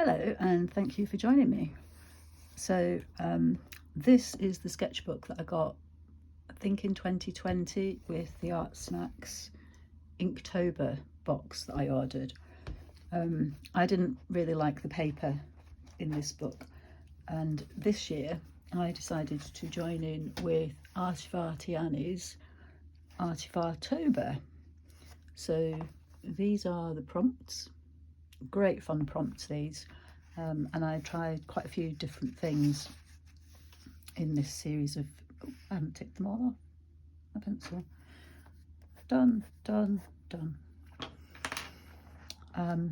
Hello, and thank you for joining me. So this is the sketchbook that I got, I think in 2020, with the Artsnacks Inktober box that I ordered. I didn't really like the paper in this book, and this year I decided to join in with Artyfartober's Artyfartober. So these are the prompts. Great fun prompts these, and I tried quite a few different things in this series of, I haven't ticked them all off, my pencil, done.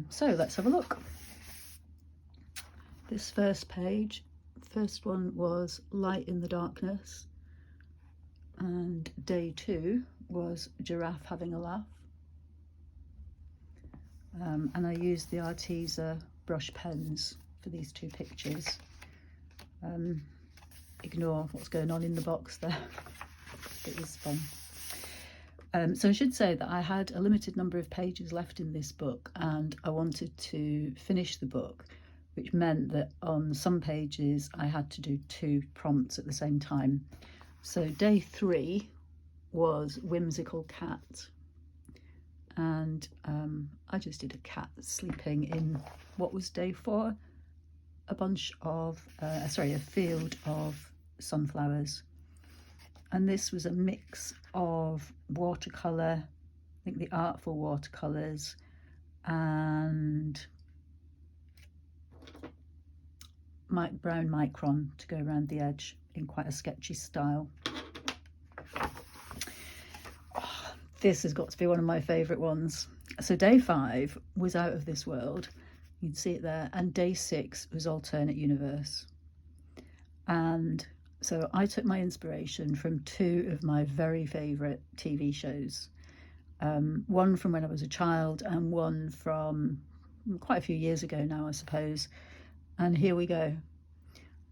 So let's have a look. This first page, first one was Light in the Darkness, and day 2 was Giraffe Having a Laugh. And I used the Arteza brush pens for these 2 pictures. Ignore what's going on in the box there. It was fun. So I should say that I had a limited number of pages left in this book, and I wanted to finish the book, which meant that on some pages I had to do 2 prompts at the same time. So day 3 was Whimsical Cat, and I just did a cat sleeping in what was day 4, a field of sunflowers. And this was a mix of watercolour, I think the Artful watercolours, and brown micron to go around the edge in quite a sketchy style. This has got to be one of my favourite ones. So day 5 was Out of This World, you can see it there, and day 6 was Alternate Universe. And so I took my inspiration from 2 of my very favourite TV shows, one from when I was a child and one from quite a few years ago now, I suppose. And here we go.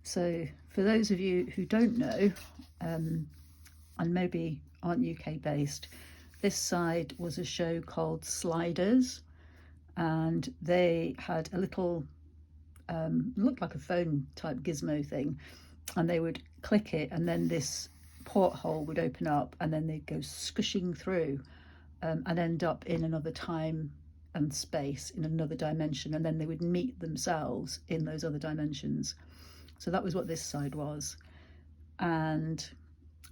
So for those of you who don't know, and maybe aren't UK based, this side was a show called Sliders, and they had a little, looked like a phone type gizmo thing, and they would click it and then this porthole would open up and then they'd go scushing through and end up in another time and space, in another dimension, and then they would meet themselves in those other dimensions. So that was what this side was. And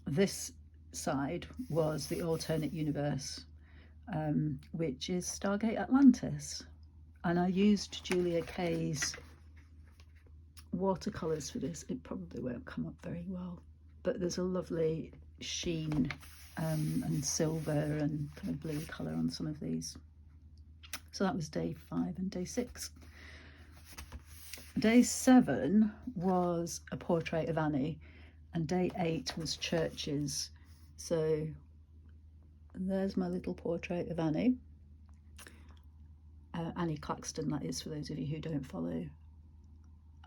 this side was the Alternate Universe, which is Stargate Atlantis. And I used Julia Kay's watercolours for this. It probably won't come up very well, but there's a lovely sheen and silver and kind of blue colour on some of these. So that was day 5 and day 6. Day 7 was A Portrait of Annie, and day 8 was Churches. So there's my little portrait of Annie. Annie Claxton, that is, for those of you who don't follow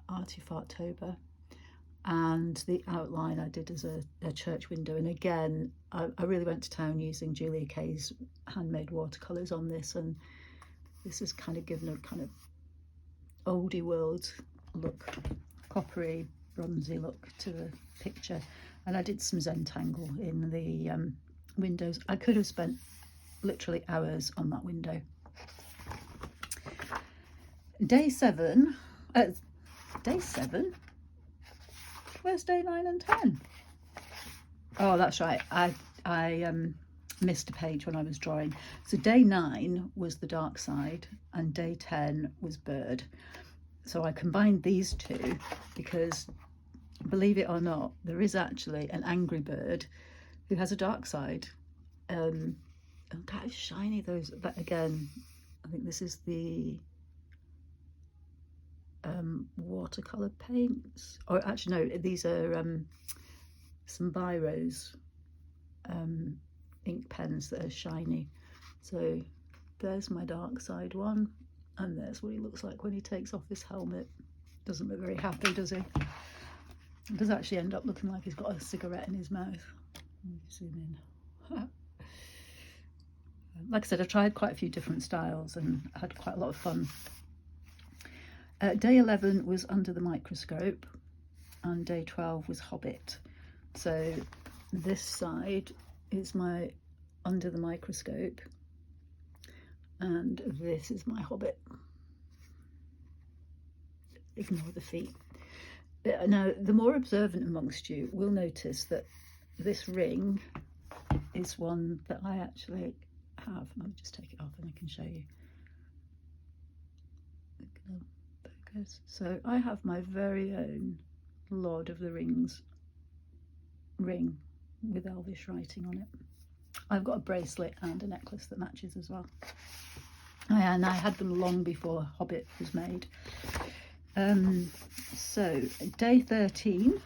Artyfartober. And the outline I did as a church window. And again, I really went to town using Julia Kay's handmade watercolours on this, and this has kind of given a kind of oldie world look, coppery, bronzy look to the picture. And I did some Zentangle in the windows. I could have spent literally hours on that window. Day 7, where's day 9 and 10? Oh, that's right, I missed a page when I was drawing. So day 9 was The Dark Side and day 10 was Bird. So I combined these 2 because, believe it or not, there is actually an angry bird who has a dark side. And that is shiny, that again, I think this is the watercolour paints, or actually no, these are some Biros ink pens that are shiny. So there's my dark side one, and there's what he looks like when he takes off his helmet. Doesn't look very happy, does he? It does actually end up looking like he's got a cigarette in his mouth. Let me zoom in. Like I said, I tried quite a few different styles and had quite a lot of fun. Day 11 was Under the Microscope, and day 12 was Hobbit. So this side is my Under the Microscope, and this is my Hobbit. Ignore the feet. Now, the more observant amongst you will notice that this ring is one that I actually have. I'll just take it off and I can show you. Focus. So I have my very own Lord of the Rings ring with Elvish writing on it. I've got a bracelet and a necklace that matches as well. And I had them long before Hobbit was made. So day 13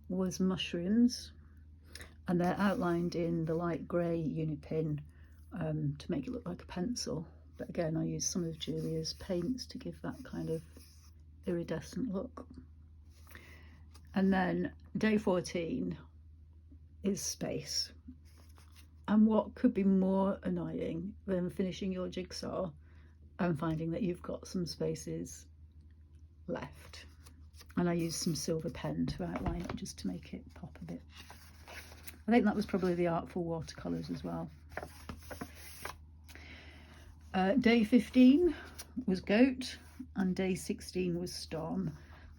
was mushrooms, and they're outlined in the light grey unipin to make it look like a pencil. But again, I used some of Julia's paints to give that kind of iridescent look. And then day 14 is space. And what could be more annoying than finishing your jigsaw and finding that you've got some spaces left? And I used some silver pen to outline it just to make it pop a bit. I think that was probably the Artful watercolours as well. Day 15 was Goat, and day 16 was Storm.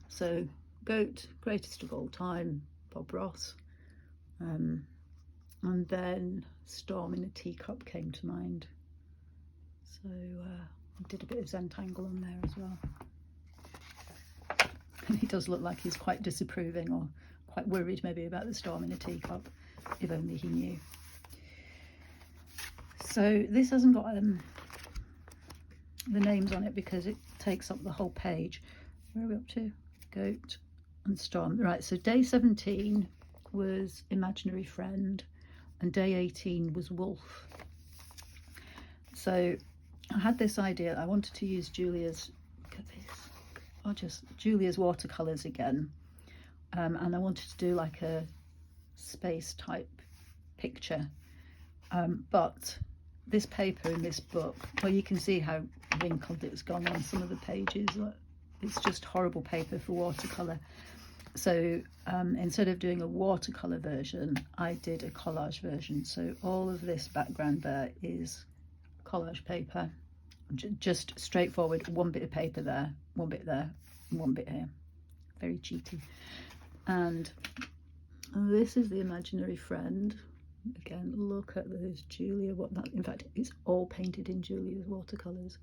So Goat, greatest of all time, Bob Ross. And then Storm in a Teacup came to mind. So I did a bit of Zentangle on there as well. And he does look like he's quite disapproving, or quite worried maybe about the storm in a teacup, if only he knew. So this hasn't got the names on it because it takes up the whole page. Where are we up to? Goat and Storm. Right, so day 17 was Imaginary Friend, and day 18 was Wolf. So I had this idea. I wanted to use Julia's, look at this, or just Julia's watercolours again, and I wanted to do like a space type picture, but this paper in this book, well, you can see how wrinkled it's gone on some of the pages. It's just horrible paper for watercolour. So instead of doing a watercolour version, I did a collage version. So all of this background there is collage paper, just straightforward, one bit of paper there, one bit there, and one bit here. Very cheaty. And this is the Imaginary Friend. Again, look at those Julia. What that? In fact, it's all painted in Julia's watercolours.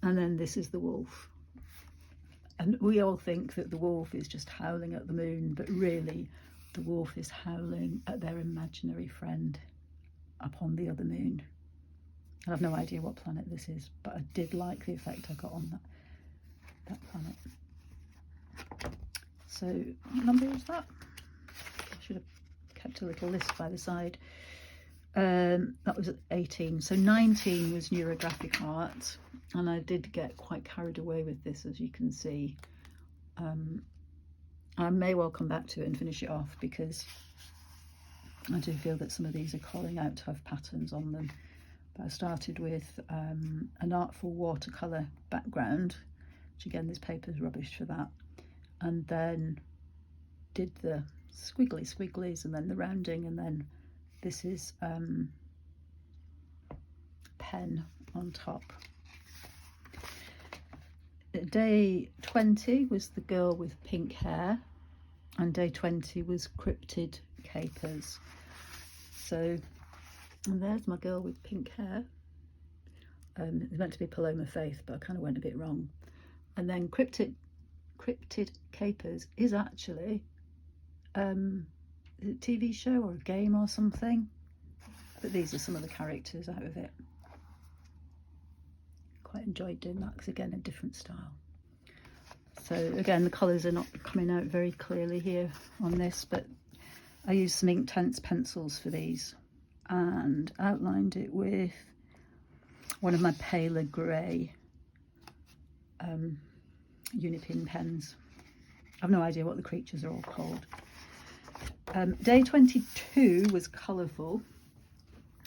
And then this is the Wolf. And we all think that the wolf is just howling at the moon, but really the wolf is howling at their imaginary friend upon the other moon. I have no idea what planet this is, but I did like the effect I got on that planet. So what number is that? I should have kept a little list by the side. That was at 18. So 19 was Neurographic Art, and I did get quite carried away with this, as you can see. I may well come back to it and finish it off, because I do feel that some of these are calling out to have patterns on them. But I started with an Artful watercolour background, which again, this paper is rubbish for that, and then did the squigglies and then the rounding, and then this is pen on top. Day 20 was The Girl with Pink Hair, and day 20 was Cryptid Capers. So, and there's my girl with pink hair. It's meant to be Paloma Faith, but I kind of went a bit wrong. And then Cryptid Capers is actually a TV show or a game or something. But these are some of the characters out of it. Quite enjoyed doing that, because again, a different style. So again, the colours are not coming out very clearly here on this, but I used some Inktense pencils for these and outlined it with one of my paler grey unipin pens. I've no idea what the creatures are all called. Day 22 was Colourful,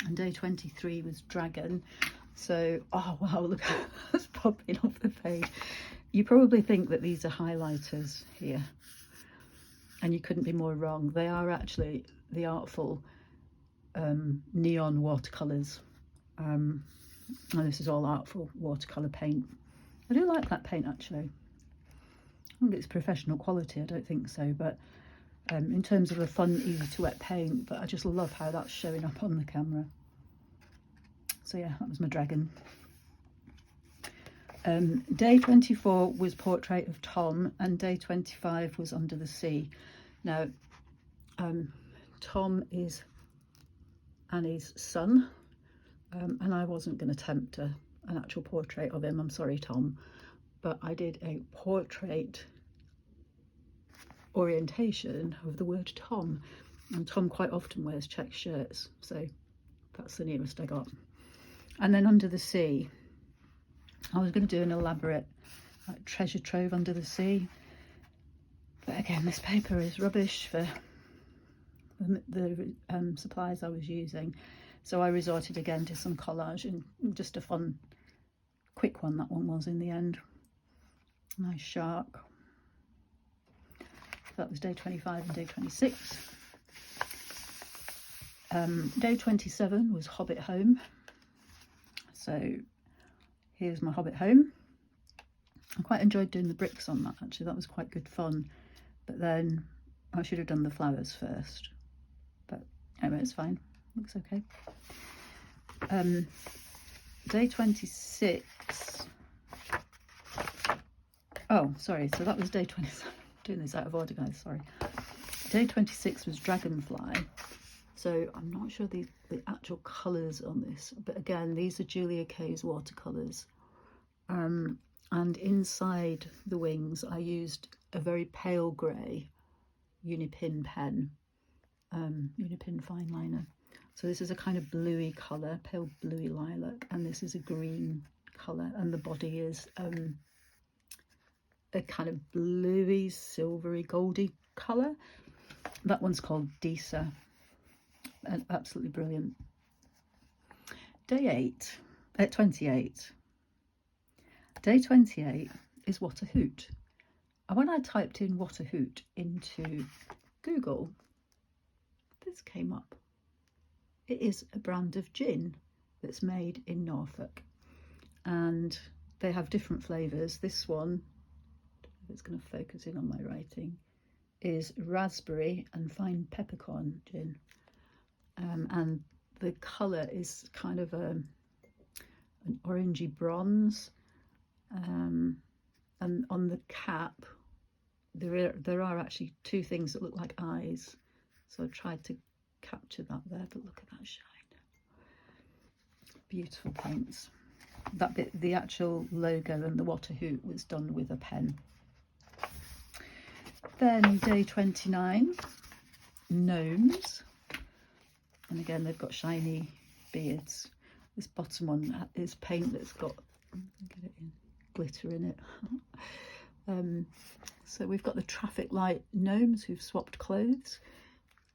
and day 23 was Dragon. So, oh wow, look, that's popping off the page. You probably think that these are highlighters here, and you couldn't be more wrong. They are actually the Artful neon watercolours, and this is all Artful watercolour paint. I do like that paint actually. I think it's professional quality, I don't think so, but in terms of a fun, easy to wet paint, but I just love how that's showing up on the camera. So yeah, that was my dragon. Day 24 was Portrait of Tom, and day 25 was Under the Sea. Now, Tom is Annie's son, and I wasn't going to attempt an actual portrait of him. I'm sorry, Tom, but I did a portrait orientation of the word Tom, and Tom quite often wears check shirts, so that's the nearest I got. And then Under the Sea, I was going to do an elaborate treasure trove under the sea, but again, this paper is rubbish for the supplies I was using, so I resorted again to some collage, and just a fun quick one that one was in the end. Nice shark. That was day 25 and day 26. Day 27 was Hobbit Home. So here's my Hobbit Home. I quite enjoyed doing the bricks on that actually, that was quite good fun. But then I should have done the flowers first. But anyway, it's fine, looks okay. Day 26. Oh, sorry, so that was day 27. I'm doing this out of order, guys, sorry. Day 26 was Dragonfly. So I'm not sure the actual colours on this, but again, these are Julia Kay's watercolours. And inside the wings, I used a very pale grey Unipin pen, Unipin fine liner. So this is a kind of bluey colour, pale bluey lilac, and this is a green colour, and the body is a kind of bluey, silvery, goldy colour. That one's called Disa. And absolutely brilliant. Day 28. Day 28 is What a Hoot. And when I typed in What a Hoot into Google, this came up. It is a brand of gin that's made in Norfolk, and they have different flavours. This one, if it's going to focus in on my writing, is raspberry and fine peppercorn gin. And the colour is kind of an orangey bronze, and on the cap there are actually two things that look like eyes, so I tried to capture that there, but look at that shine. Beautiful paints. That bit, the actual logo and the What a Hoot, was done with a pen. Then day 29, Gnomes. And again, they've got shiny beards. This bottom one is paint that's got, get it in, glitter in it. So we've got the traffic light gnomes who've swapped clothes,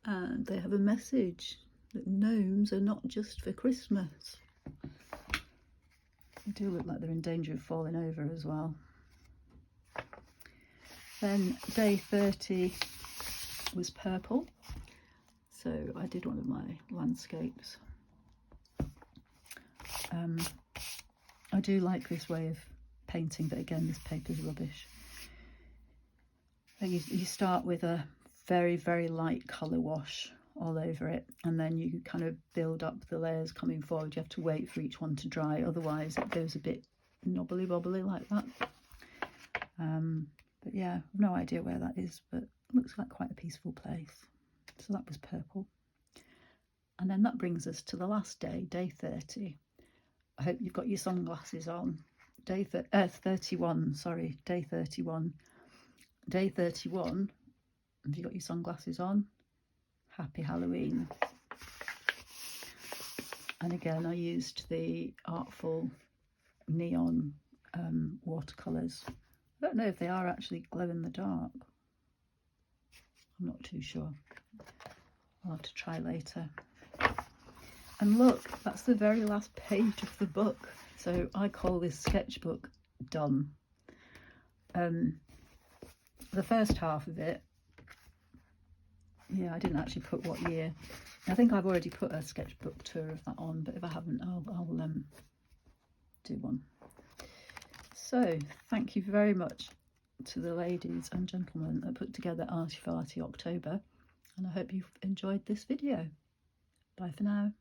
and they have a message that gnomes are not just for Christmas. They do look like they're in danger of falling over as well. Then day 30 was Purple. So I did one of my landscapes. I do like this way of painting, but again, this paper's rubbish. You start with a very, very light colour wash all over it, and then you kind of build up the layers coming forward. You have to wait for each one to dry, otherwise it goes a bit knobbly bobbly like that. But yeah, I've no idea where that is, but it looks like quite a peaceful place. So that was Purple. And then that brings us to the last day, day 30. I hope you've got your sunglasses on. Day 31, sorry, day 31. Day 31, have you got your sunglasses on? Happy Halloween. And again, I used the Artful neon watercolours. I don't know if they are actually glow in the dark. I'm not too sure. I'll have to try later. And look, that's the very last page of the book. So I call this sketchbook done. The first half of it, yeah, I didn't actually put what year. I think I've already put a sketchbook tour of that on, but if I haven't, I'll do one. So thank you very much to the ladies and gentlemen that put together Artyfartober, and I hope you've enjoyed this video. Bye for now.